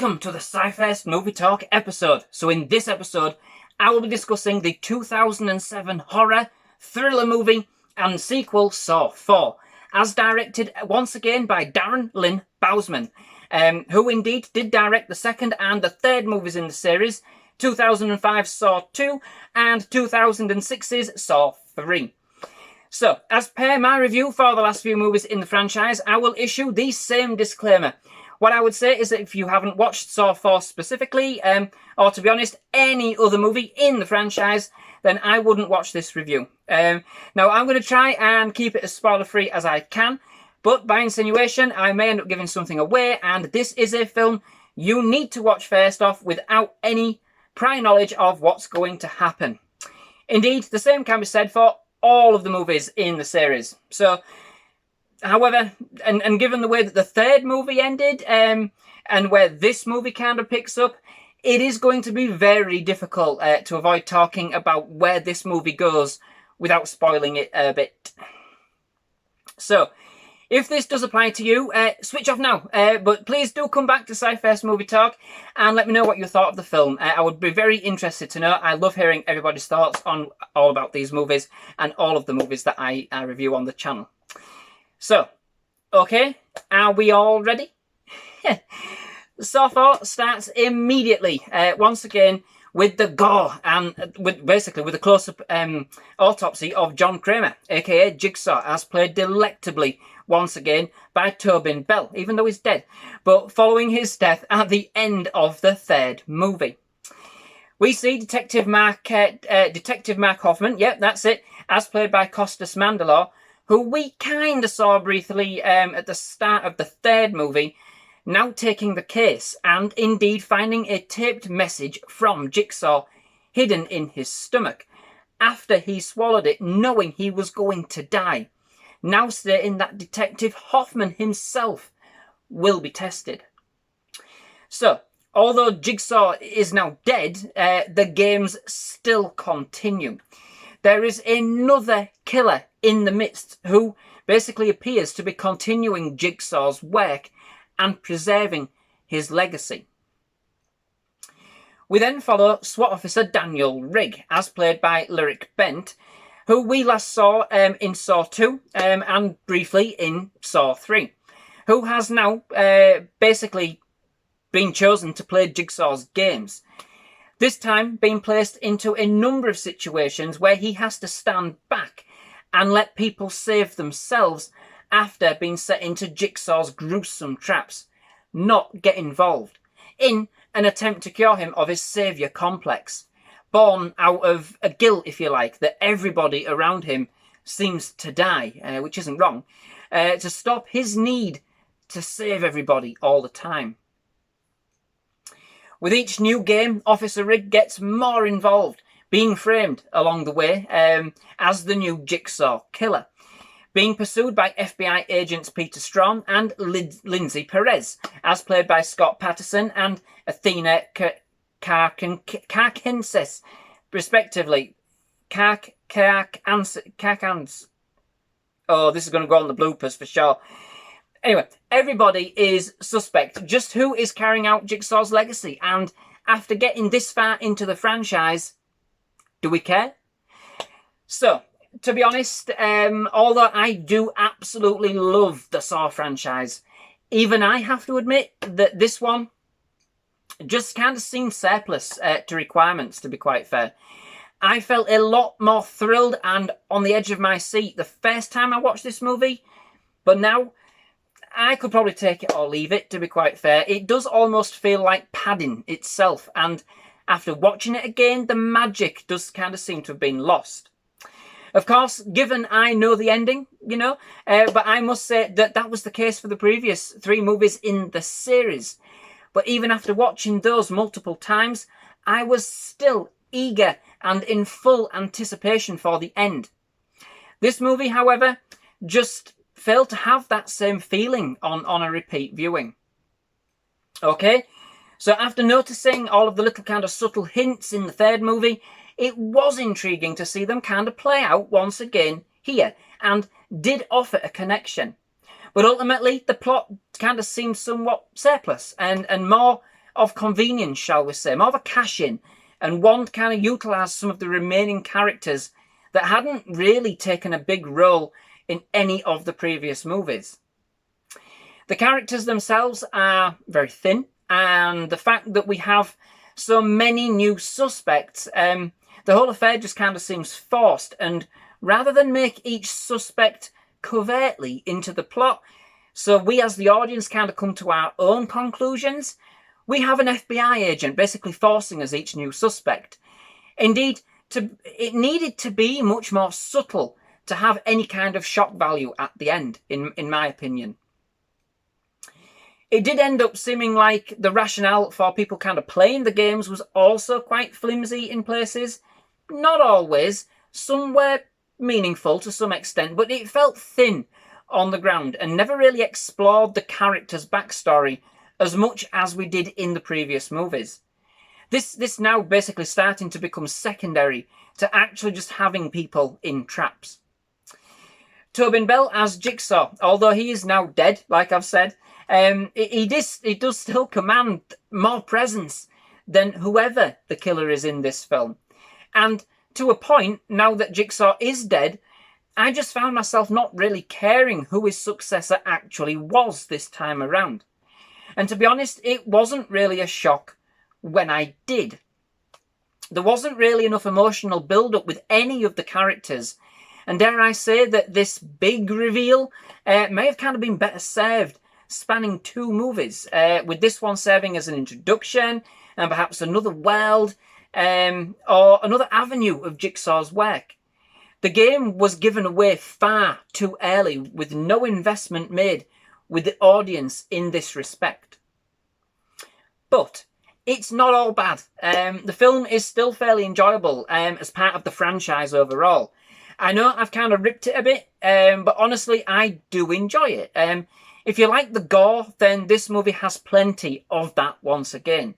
Welcome to the SciFirst MovieTalk episode. So in this episode, I will be discussing the 2007 horror thriller movie and sequel Saw 4, as directed once again by Darren Lynn Bousman, who indeed did direct the second and the third movies in the series, 2005 Saw 2 and 2006's Saw 3. So, as per my review for the last few movies in the franchise, I will issue the same disclaimer. What I would say is that if you haven't watched Saw 4 specifically, or to be honest, any other movie in the franchise, then I wouldn't watch this review. Now, I'm going to try and keep it as spoiler-free as I can, but by insinuation, I may end up giving something away, and this is a film you need to watch first off without any prior knowledge of what's going to happen. Indeed, the same can be said for all of the movies in the series. So, however, and given the way that the third movie ended, and where this movie kind of picks up, it is going to be very difficult to avoid talking about where this movie goes without spoiling it a bit. So, if this does apply to you, switch off now. But please do come back to SciFirst MovieTalk and let me know what you thought of the film. I would be very interested to know. I love hearing everybody's thoughts on all about these movies and all of the movies that I review on the channel. So, okay, are we all ready? Saw 4 starts immediately, once again, with the gore and basically with a close-up autopsy of John Kramer, aka Jigsaw, as played delectably once again by Tobin Bell, even though he's dead, but following his death at the end of the third movie. We see Detective Mark Hoffman, yep, that's it, as played by Costas Mandylor, who we kind of saw briefly at the start of the third movie, now taking the case and indeed finding a taped message from Jigsaw hidden in his stomach after he swallowed it, knowing he was going to die, now stating that Detective Hoffman himself will be tested. So, although Jigsaw is now dead, the games still continue. There is another killer in the midst who basically appears to be continuing Jigsaw's work and preserving his legacy. We then follow SWAT Officer Daniel Rigg, as played by Lyriq Bent, who we last saw in Saw 2 and briefly in Saw 3, who has now basically been chosen to play Jigsaw's games. This time being placed into a number of situations where he has to stand back and let people save themselves after being set into Jigsaw's gruesome traps, not get involved, in an attempt to cure him of his saviour complex, born out of a guilt, if you like, that everybody around him seems to die, which isn't wrong, to stop his need to save everybody all the time. With each new game, Officer Rigg gets more involved, being framed along the way as the new Jigsaw killer, being pursued by FBI agents Peter Strahm and Lindsay Perez, as played by Scott Patterson and Athena Karkanis, respectively. Karkanis. Oh, this is going to go on the bloopers for sure. Anyway, everybody is suspect just who is carrying out Jigsaw's legacy, and after getting this far into the franchise, do we care? So, to be honest, although I do absolutely love the Saw franchise, even I have to admit that this one just kind of seems surplus to requirements, to be quite fair. I felt a lot more thrilled and on the edge of my seat the first time I watched this movie, but now I could probably take it or leave it, to be quite fair. It does almost feel like padding itself, and after watching it again, the magic does kind of seem to have been lost. Of course, given I know the ending, you know, but I must say that that was the case for the previous 3 movies in the series. But even after watching those multiple times, I was still eager and in full anticipation for the end. This movie, however, just failed to have that same feeling on a repeat viewing. Okay, so after noticing all of the little kind of subtle hints in the third movie, it was intriguing to see them kind of play out once again here, and did offer a connection. But ultimately, the plot kind of seemed somewhat surplus and more of convenience, shall we say, more of a cash-in, and one to kind of utilise some of the remaining characters that hadn't really taken a big role in any of the previous movies. The characters themselves are very thin, and the fact that we have so many new suspects, the whole affair just kind of seems forced, and rather than make each suspect covertly into the plot, so we as the audience kind of come to our own conclusions, we have an FBI agent basically forcing us each new suspect. Indeed, it needed to be much more subtle to have any kind of shock value at the end, in my opinion. It did end up seeming like the rationale for people kind of playing the games was also quite flimsy in places. Not always. Some were meaningful to some extent, but it felt thin on the ground and never really explored the character's backstory as much as we did in the previous movies. This now basically starting to become secondary to actually just having people in traps. Tobin Bell as Jigsaw, although he is now dead, like I've said, he does still command more presence than whoever the killer is in this film. And to a point, now that Jigsaw is dead, I just found myself not really caring who his successor actually was this time around. And to be honest, it wasn't really a shock when I did. There wasn't really enough emotional build-up with any of the characters, and dare I say that this big reveal may have kind of been better served spanning 2 movies, with this one serving as an introduction and perhaps another world or another avenue of Jigsaw's work. The game was given away far too early with no investment made with the audience in this respect. But it's not all bad. The film is still fairly enjoyable as part of the franchise overall. I know I've kind of ripped it a bit, but honestly, I do enjoy it. If you like the gore, then this movie has plenty of that once again.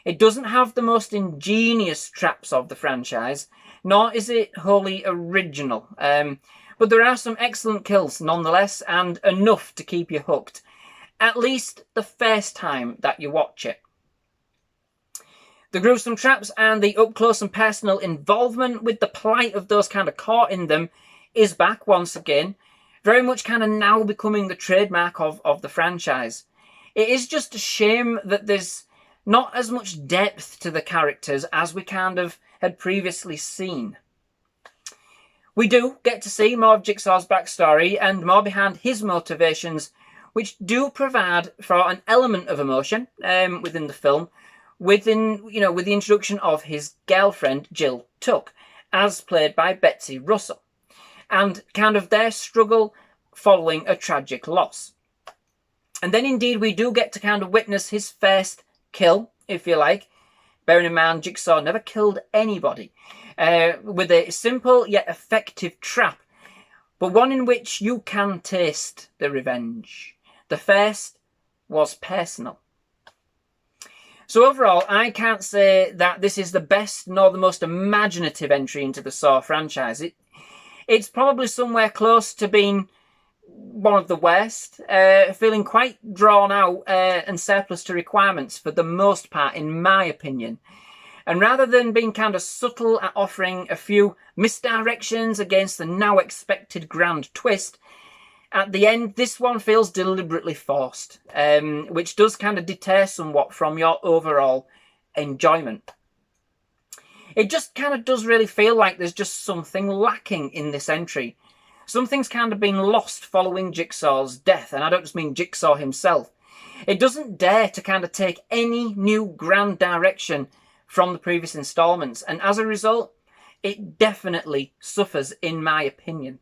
It doesn't have the most ingenious traps of the franchise, nor is it wholly original. But there are some excellent kills nonetheless, and enough to keep you hooked, at least the first time that you watch it. The gruesome traps and the up-close and personal involvement with the plight of those kind of caught in them is back once again, very much kind of now becoming the trademark of the franchise. It is just a shame that there's not as much depth to the characters as we kind of had previously seen. We do get to see more of Jigsaw's backstory and more behind his motivations, which do provide for an element of emotion within the film, with the introduction of his girlfriend Jill Tuck, as played by Betsy Russell, and kind of their struggle following a tragic loss. And then indeed we do get to kind of witness his first kill, if you like, bearing in mind Jigsaw never killed anybody, with a simple yet effective trap, but one in which you can taste the revenge. The first was personal. So overall, I can't say that this is the best nor the most imaginative entry into the Saw franchise. It's probably somewhere close to being one of the worst, feeling quite drawn out and surplus to requirements for the most part, in my opinion. And rather than being kind of subtle at offering a few misdirections against the now expected grand twist, at the end, this one feels deliberately forced, which does kind of deter somewhat from your overall enjoyment. It just kind of does really feel like there's just something lacking in this entry. Something's kind of been lost following Jigsaw's death, and I don't just mean Jigsaw himself. It doesn't dare to kind of take any new grand direction from the previous installments, and as a result, it definitely suffers, in my opinion.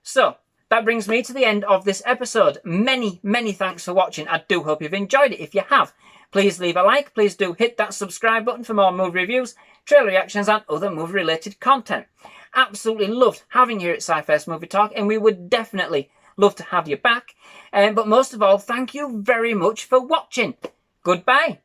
So, that brings me to the end of this episode. Many, many thanks for watching. I do hope you've enjoyed it. If you have, please leave a like. Please do hit that subscribe button for more movie reviews, trailer reactions, and other movie-related content. Absolutely loved having you here at SciFirst MovieTalk, and we would definitely love to have you back. But most of all, thank you very much for watching. Goodbye.